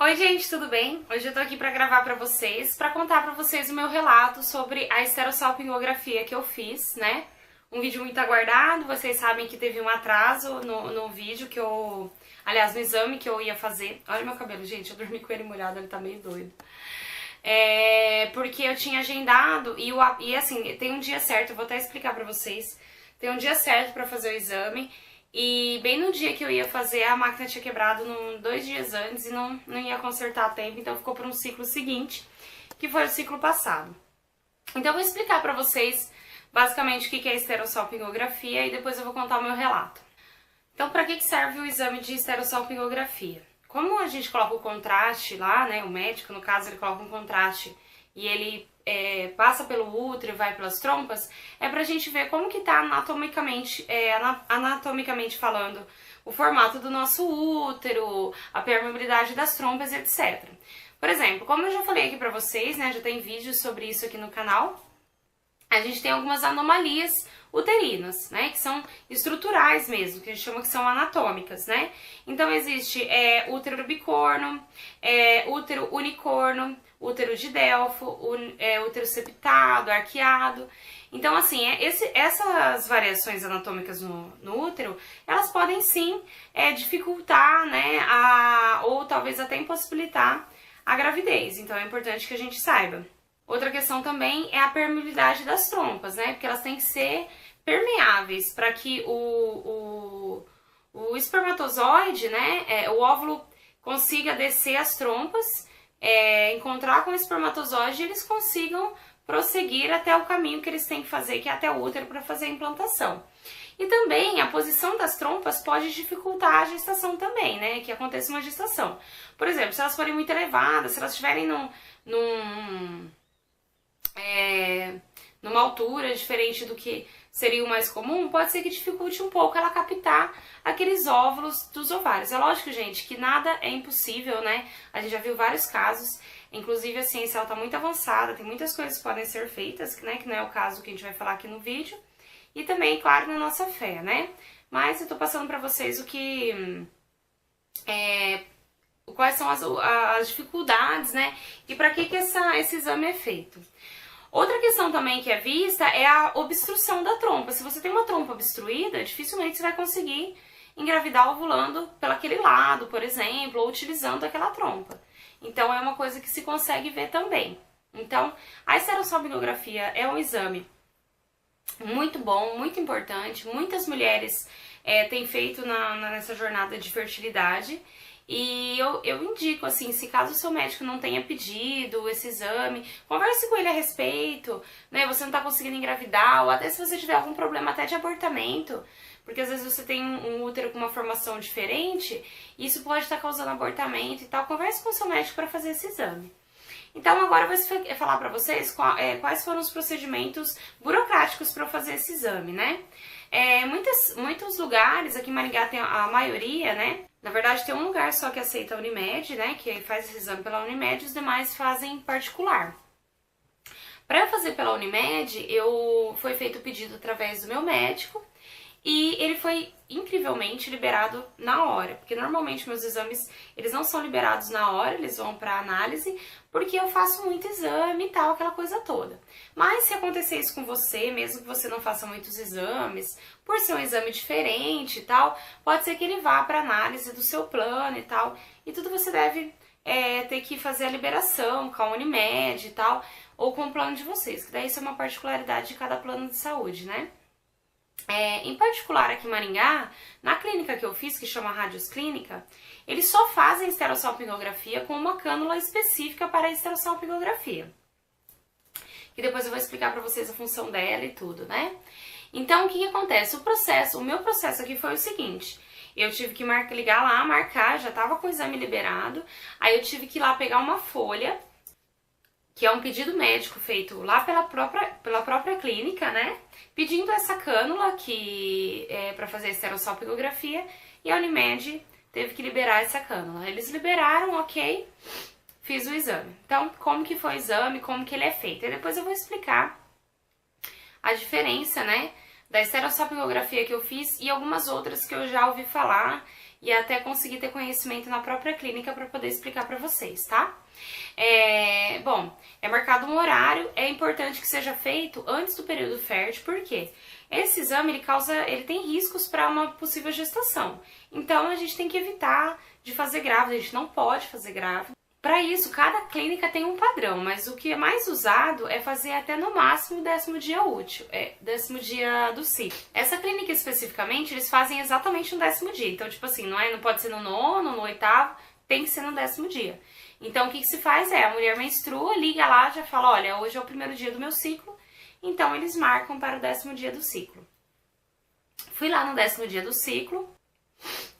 Oi gente, tudo bem? Hoje eu tô aqui pra gravar pra vocês, pra contar pra vocês o meu relato sobre a esterosalpingografia que eu fiz, né? Um vídeo muito aguardado, vocês sabem que teve um atraso no vídeo que eu... Aliás, no exame que eu ia fazer. Olha meu cabelo, gente, eu dormi com ele molhado, ele tá meio doido. Porque eu tinha agendado e assim, tem um dia certo, eu vou até explicar pra vocês. Tem um dia certo pra fazer o exame. E bem no dia que eu ia fazer, a máquina tinha quebrado 2 dias antes e não ia consertar a tempo, então ficou para um ciclo seguinte, que foi o ciclo passado. Então eu vou explicar para vocês basicamente o que é esterosalpingografia e depois eu vou contar o meu relato. Então, para que serve o exame de esterosalpingografia? Como a gente coloca o contraste lá, né, o médico, no caso, ele coloca um contraste e ele passa pelo útero e vai pelas trompas, é pra gente ver como que tá anatomicamente falando o formato do nosso útero, a permeabilidade das trompas, etc. Por exemplo, como eu já falei aqui pra vocês, né, já tem vídeos sobre isso aqui no canal, a gente tem algumas anomalias uterinas, né, que são estruturais mesmo, que a gente chama que são anatômicas, né. Então existe útero bicorno, útero unicorno, útero de Delfo, útero septado, arqueado. Então, assim, essas variações anatômicas no útero, elas podem sim dificultar, né, ou talvez até impossibilitar a gravidez. Então, é importante que a gente saiba. Outra questão também é a permeabilidade das trompas, né, porque elas têm que ser permeáveis para que o espermatozoide, né, o óvulo consiga descer as trompas, encontrar com o espermatozoide e eles consigam prosseguir até o caminho que eles têm que fazer, que é até o útero para fazer a implantação. E também a posição das trompas pode dificultar a gestação também, né? Que aconteça uma gestação. Por exemplo, se elas forem muito elevadas, se elas estiverem numa altura diferente do que seria o mais comum, pode ser que dificulte um pouco ela captar aqueles óvulos dos ovários. É lógico, gente, que nada é impossível, né? A gente já viu vários casos, inclusive a ciência está muito avançada, tem muitas coisas que podem ser feitas, né? Que não é o caso que a gente vai falar aqui no vídeo. E também, claro, na nossa fé, né? Mas eu tô passando pra vocês quais são as dificuldades, né? E pra que esse exame é feito. Outra questão também que é vista é a obstrução da trompa. Se você tem uma trompa obstruída, dificilmente você vai conseguir engravidar ovulando pelaquele lado, por exemplo, ou utilizando aquela trompa. Então, é uma coisa que se consegue ver também. Então, a esterosalpingografia é um exame muito bom, muito importante. Muitas mulheres têm feito nessa jornada de fertilidade. E eu indico, assim, se caso o seu médico não tenha pedido esse exame, converse com ele a respeito, né? Você não tá conseguindo engravidar, ou até se você tiver algum problema até de abortamento, porque às vezes você tem um útero com uma formação diferente, e isso pode estar causando abortamento e tal. Converse com o seu médico para fazer esse exame. Então agora eu vou falar pra vocês quais foram os procedimentos burocráticos para eu fazer esse exame, né? Muitos lugares, aqui em Maringá tem a maioria, né? Na verdade tem um lugar só que aceita a Unimed, né? Que faz esse exame pela Unimed, os demais fazem particular. Para eu fazer pela Unimed, foi feito o pedido através do meu médico e ele foi incrivelmente liberado na hora, porque normalmente meus exames, eles não são liberados na hora, eles vão para análise, porque eu faço muito exame e tal, aquela coisa toda. Mas se acontecer isso com você, mesmo que você não faça muitos exames, por ser um exame diferente e tal, pode ser que ele vá para análise do seu plano e tal, e tudo você deve ter que fazer a liberação com a Unimed e tal, ou com o plano de vocês, que daí isso é uma particularidade de cada plano de saúde, né? Em particular aqui em Maringá, na clínica que eu fiz, que chama Radios Clínica, eles só fazem esterosalpingografia com uma cânula específica para a esterosalpingografia. E depois eu vou explicar para vocês a função dela e tudo, né? Então, o que acontece? O meu processo aqui foi o seguinte: eu tive que ligar lá, marcar, já estava com o exame liberado, aí eu tive que ir lá pegar uma folha, que é um pedido médico feito lá pela própria clínica, né? Pedindo essa cânula para fazer esterosalpingografia, e a Unimed teve que liberar essa cânula. Eles liberaram, ok, fiz o exame. Então, como que foi o exame, como que ele é feito? E depois eu vou explicar a diferença, né, da esterosalpingografia que eu fiz e algumas outras que eu já ouvi falar e até conseguir ter conhecimento na própria clínica para poder explicar para vocês, tá? Bom, é marcado um horário, é importante que seja feito antes do período fértil, por quê? Esse exame ele tem riscos para uma possível gestação. Então a gente tem que evitar de fazer grávida, a gente não pode fazer grávida. Para isso, cada clínica tem um padrão, mas o que é mais usado é fazer até no máximo o 10º dia útil, 10º dia do ciclo. Essa clínica especificamente, eles fazem exatamente no 10º dia. Então, tipo assim, não pode ser no 9º, no 8º, tem que ser no 10º dia. Então, o que se faz a mulher menstrua, liga lá, já fala, olha, hoje é o primeiro dia do meu ciclo, então eles marcam para o 10º dia do ciclo. Fui lá no 10º dia do ciclo,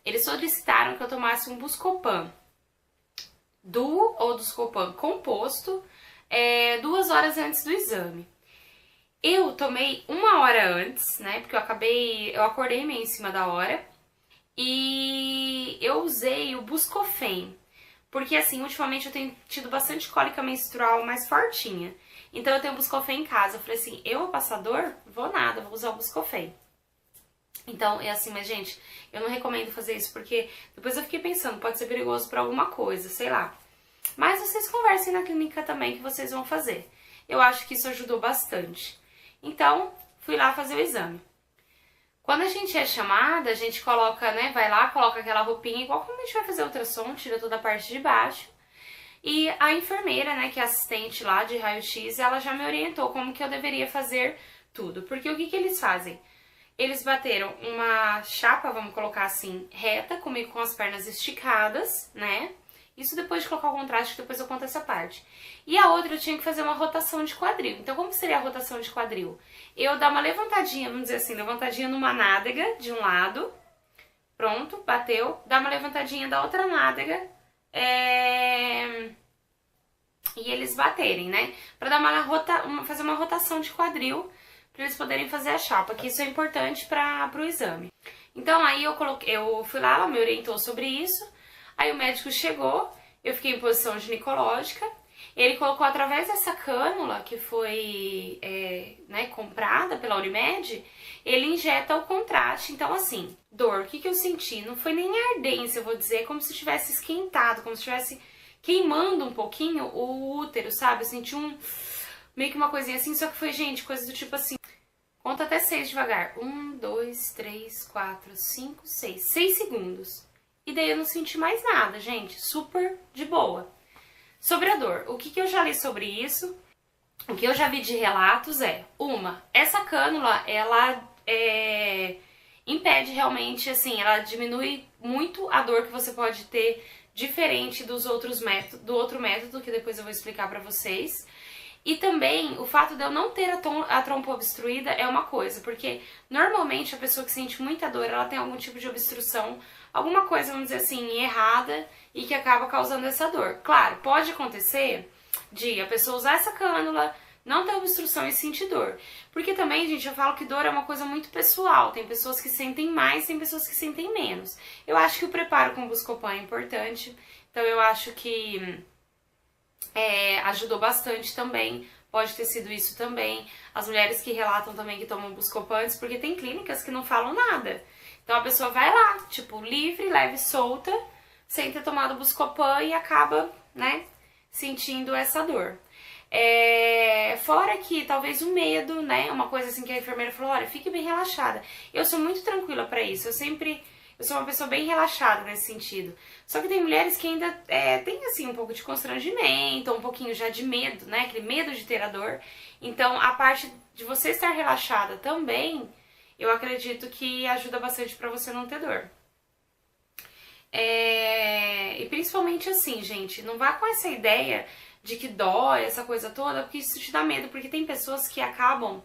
eles solicitaram que eu tomasse um Buscopan duo ou Buscopan composto 2 horas antes do exame. Eu tomei 1 hora antes, né, porque eu acordei meio em cima da hora, e eu usei o Buscofen, porque assim, ultimamente eu tenho tido bastante cólica menstrual mais fortinha, então eu tenho o Buscofen em casa. Eu falei assim, eu vou passar dor? Vou nada, vou usar o Buscofen. Então, é assim, mas gente, eu não recomendo fazer isso, porque depois eu fiquei pensando, pode ser perigoso pra alguma coisa, sei lá. Mas vocês conversem na clínica também que vocês vão fazer. Eu acho que isso ajudou bastante. Então, fui lá fazer o exame. Quando a gente é chamada, a gente coloca, né, vai lá, coloca aquela roupinha, igual quando a gente vai fazer ultrassom, tira toda a parte de baixo. E a enfermeira, né, que é assistente lá de raio-x, ela já me orientou como que eu deveria fazer tudo. Porque o que eles fazem? Eles bateram uma chapa, vamos colocar assim, reta, comigo com as pernas esticadas, né? Isso depois de colocar o contraste, depois eu conto essa parte. E a outra eu tinha que fazer uma rotação de quadril. Então, como seria a rotação de quadril? Eu dar uma levantadinha, vamos dizer assim, levantadinha numa nádega de um lado. Pronto, bateu. Dá uma levantadinha da outra nádega. E eles baterem, né? Pra dar fazer uma rotação de quadril, para eles poderem fazer a chapa, que isso é importante para o exame. Então aí eu fui lá, ela me orientou sobre isso, aí o médico chegou, eu fiquei em posição ginecológica, ele colocou através dessa cânula que foi comprada pela Unimed, ele injeta o contraste. Então assim, dor, o que eu senti? Não foi nem ardência, eu vou dizer, como se tivesse esquentado, como se estivesse queimando um pouquinho o útero, sabe? Eu senti meio que uma coisinha assim, só que foi, gente, coisa do tipo assim. Conta até 6 devagar. 1, 2, 3, 4, 5, 6. 6 segundos. E daí eu não senti mais nada, gente. Super de boa. Sobre a dor, o que eu já li sobre isso, o que eu já vi de relatos essa cânula, ela impede realmente, assim, ela diminui muito a dor que você pode ter, diferente do outro método, que depois eu vou explicar pra vocês. E também, o fato de eu não ter a trompa obstruída é uma coisa, porque normalmente a pessoa que sente muita dor, ela tem algum tipo de obstrução, alguma coisa, vamos dizer assim, errada, e que acaba causando essa dor. Claro, pode acontecer de a pessoa usar essa cânula, não ter obstrução e sentir dor. Porque também, gente, eu falo que dor é uma coisa muito pessoal, tem pessoas que sentem mais, tem pessoas que sentem menos. Eu acho que o preparo com o Buscopan é importante, então eu acho que ajudou bastante também, pode ter sido isso também. As mulheres que relatam também que tomam Buscopan, porque tem clínicas que não falam nada. Então a pessoa vai lá, tipo, livre, leve, solta, sem ter tomado Buscopan e acaba, né, sentindo essa dor. Fora que talvez o medo, né, uma coisa assim que a enfermeira falou, olha, fique bem relaxada. Eu sou muito tranquila pra isso, eu sou uma pessoa bem relaxada nesse sentido. Só que tem mulheres que ainda tem assim um pouco de constrangimento, um pouquinho já de medo, né? Aquele medo de ter a dor. Então a parte de você estar relaxada também, eu acredito que ajuda bastante pra você não ter dor. E principalmente assim, gente, não vá com essa ideia de que dói, essa coisa toda, porque isso te dá medo, porque tem pessoas que acabam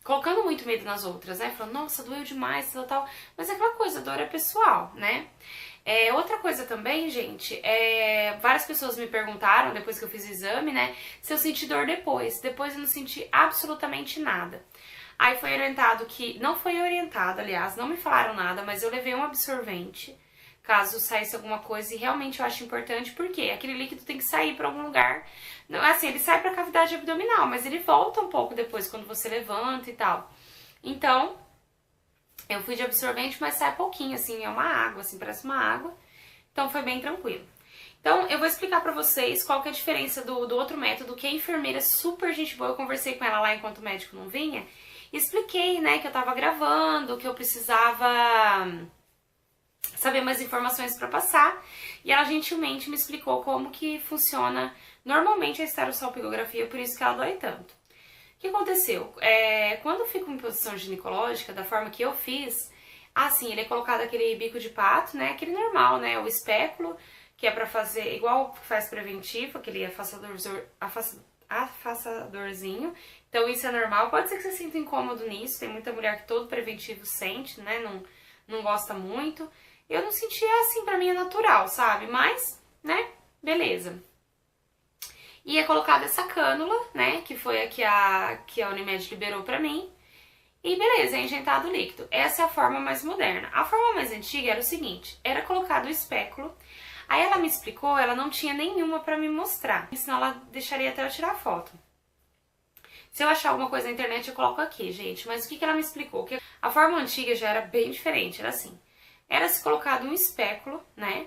colocando muito medo nas outras, né? Falando, nossa, doeu demais, tal. Mas é aquela coisa, dor é pessoal, né? Outra coisa também, gente, várias pessoas me perguntaram, depois que eu fiz o exame, né, se eu senti dor depois. Depois eu não senti absolutamente nada. Aí foi orientado não foi orientado, aliás, não me falaram nada, mas eu levei um absorvente, caso saísse alguma coisa, e realmente eu acho importante, porque aquele líquido tem que sair para algum lugar. Não, assim, ele sai para a cavidade abdominal, mas ele volta um pouco depois, quando você levanta e tal. Então, Eu fui de absorvente, mas sai pouquinho, assim, é uma água, assim, parece uma água. Então foi bem tranquilo. Então eu vou explicar pra vocês qual que é a diferença do outro método, que a enfermeira super gente boa, eu conversei com ela lá enquanto o médico não vinha, e expliquei, né, que eu tava gravando, que eu precisava saber mais informações pra passar, e ela gentilmente me explicou como que funciona normalmente a esterosalpingografia, por isso que ela dói tanto. O que aconteceu? Quando eu fico em posição ginecológica, da forma que eu fiz, assim, ele é colocado aquele bico de pato, né, aquele normal, né, o espéculo, que é pra fazer, igual que faz preventivo, aquele afastadorzinho. Então isso é normal, pode ser que você sinta incômodo nisso, tem muita mulher que todo preventivo sente, né, não gosta muito. Eu não sentia assim, pra mim é natural, sabe, mas, né, beleza. E é colocada essa cânula, né, que foi a que a Unimed liberou pra mim. E beleza, é injetado o líquido. Essa é a forma mais moderna. A forma mais antiga era o seguinte, era colocado o espéculo. Aí ela me explicou, ela não tinha nenhuma pra me mostrar, senão ela deixaria até eu tirar foto. Se eu achar alguma coisa na internet eu coloco aqui, gente. Mas o que ela me explicou? Que a forma antiga já era bem diferente, era assim. Era-se colocado um espéculo, né?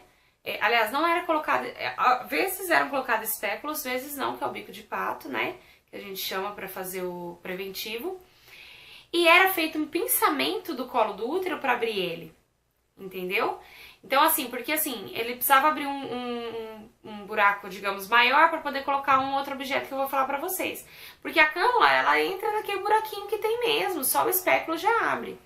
Aliás, não era colocado... vezes eram colocados espéculos, vezes não, que é o bico de pato, né? Que a gente chama pra fazer o preventivo. E era feito um pinçamento do colo do útero pra abrir ele, entendeu? Então, assim, porque assim, ele precisava abrir um buraco, digamos, maior para poder colocar um outro objeto que eu vou falar pra vocês. Porque a cânula, ela entra naquele buraquinho que tem mesmo, só o espéculo já abre.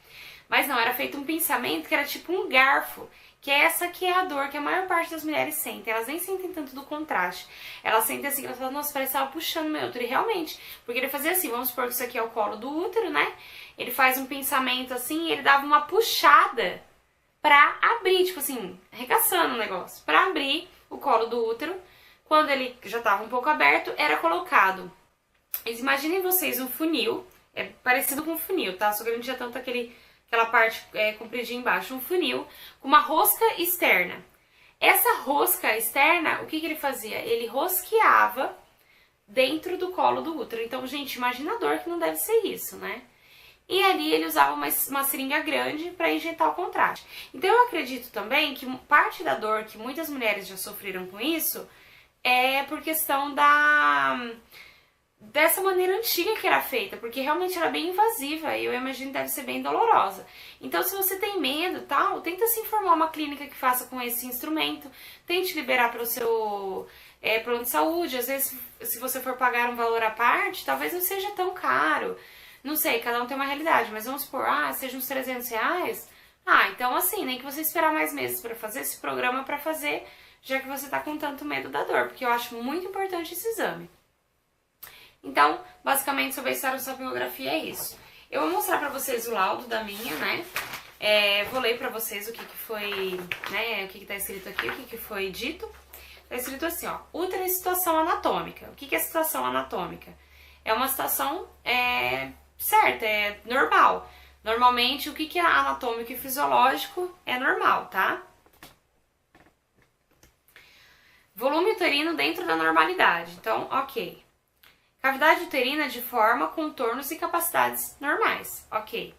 Mas não, era feito um pinçamento que era tipo um garfo, que é essa que é a dor que a maior parte das mulheres sentem. Elas nem sentem tanto do contraste. Elas sentem assim, elas falam, nossa, parece que estava puxando meu útero. E realmente, porque ele fazia assim, vamos supor que isso aqui é o colo do útero, né? Ele faz um pinçamento assim e ele dava uma puxada pra abrir, tipo assim, arregaçando o negócio, pra abrir o colo do útero. Quando ele já tava um pouco aberto, era colocado. Imaginem vocês um funil, é parecido com um funil, tá? Só que ele não tinha tanto aquela parte compridinha embaixo, um funil com uma rosca externa. Essa rosca externa, o que ele fazia? Ele rosqueava dentro do colo do útero. Então, gente, imagina a dor que não deve ser isso, né? E ali ele usava uma seringa grande para injetar o contraste. Então eu acredito também que parte da dor que muitas mulheres já sofreram com isso é por questão dessa maneira antiga que era feita, porque realmente era bem invasiva e eu imagino que deve ser bem dolorosa. Então se você tem medo, tal, tenta se informar uma clínica que faça com esse instrumento, tente liberar para o seu plano de saúde. Às vezes, se você for pagar um valor à parte, talvez não seja tão caro. Não sei, cada um tem uma realidade, mas vamos supor, seja uns R$300. Então assim, nem que você esperar mais meses pra fazer esse programa pra fazer, já que você tá com tanto medo da dor, porque eu acho muito importante esse exame. Então, basicamente, sobre a esterosalpingografia é isso. Eu vou mostrar pra vocês o laudo da minha, né? Vou ler pra vocês o que foi, né, o que tá escrito aqui, o que foi dito. Tá escrito assim, ó, útero em situação anatômica. O que é situação anatômica? É uma situação certa, é normal. Normalmente, o que é anatômico e fisiológico é normal, tá? Volume uterino dentro da normalidade. Então, ok. Cavidade uterina de forma, contornos e capacidades normais. Ok.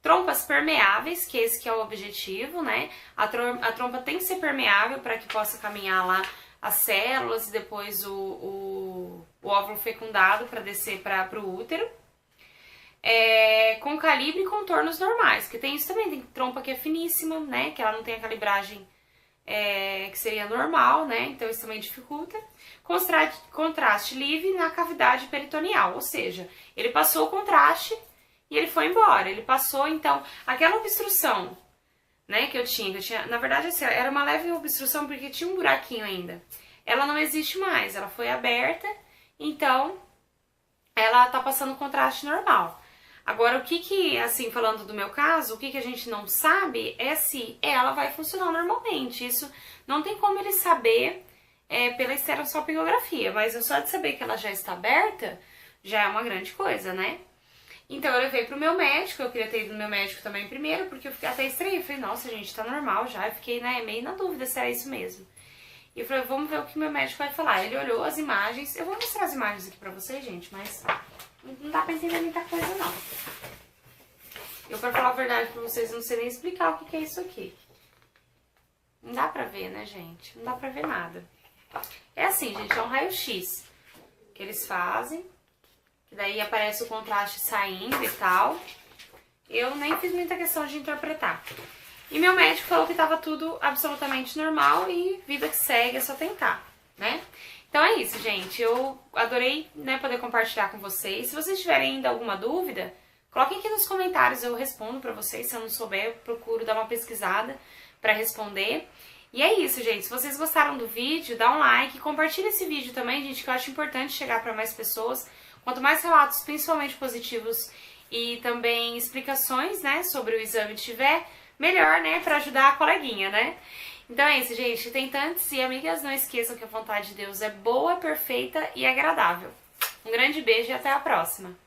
Trompas permeáveis, que esse que é o objetivo, né? A trompa tem que ser permeável para que possa caminhar lá as células e depois o óvulo fecundado para descer para o útero. Com calibre e contornos normais, que tem isso também, tem trompa que é finíssima, né, que ela não tem a calibragem que seria normal, né, então isso também dificulta. Contraste livre na cavidade peritoneal, ou seja, ele passou o contraste e ele foi embora, ele passou, então, aquela obstrução, né, que eu tinha, na verdade, assim, era uma leve obstrução porque tinha um buraquinho ainda, ela não existe mais, ela foi aberta, então, ela tá passando o contraste normal. Agora, o que, assim, falando do meu caso, o que a gente não sabe é se ela vai funcionar normalmente. Isso não tem como ele saber pela esterosalpingografia, mas só de saber que ela já está aberta, já é uma grande coisa, né? Então, eu levei pro meu médico, eu queria ter ido no meu médico também primeiro, porque eu fiquei até estranha. Eu falei, nossa, gente, tá normal já. Eu fiquei, né, meio na dúvida se era isso mesmo. E eu falei, vamos ver o que meu médico vai falar. Ele olhou as imagens, eu vou mostrar as imagens aqui pra vocês, gente, mas... não dá pra entender muita coisa, não. Eu, pra falar a verdade pra vocês, não sei nem explicar o que é isso aqui. Não dá pra ver, né, gente? Não dá pra ver nada. É assim, gente, é um raio-x que eles fazem. Que daí aparece o contraste saindo e tal. Eu nem fiz muita questão de interpretar. E meu médico falou que tava tudo absolutamente normal e vida que segue, é só tentar, né? Então é isso, gente. Eu adorei, né, poder compartilhar com vocês. Se vocês tiverem ainda alguma dúvida, coloquem aqui nos comentários, eu respondo pra vocês. Se eu não souber, eu procuro dar uma pesquisada pra responder. E é isso, gente. Se vocês gostaram do vídeo, dá um like, compartilha esse vídeo também, gente, que eu acho importante chegar pra mais pessoas. Quanto mais relatos, principalmente positivos, e também explicações, né, sobre o exame tiver, melhor, né, pra ajudar a coleguinha, né? Então é isso, gente. Tentantes e amigas, não esqueçam que a vontade de Deus é boa, perfeita e agradável. Um grande beijo e até a próxima!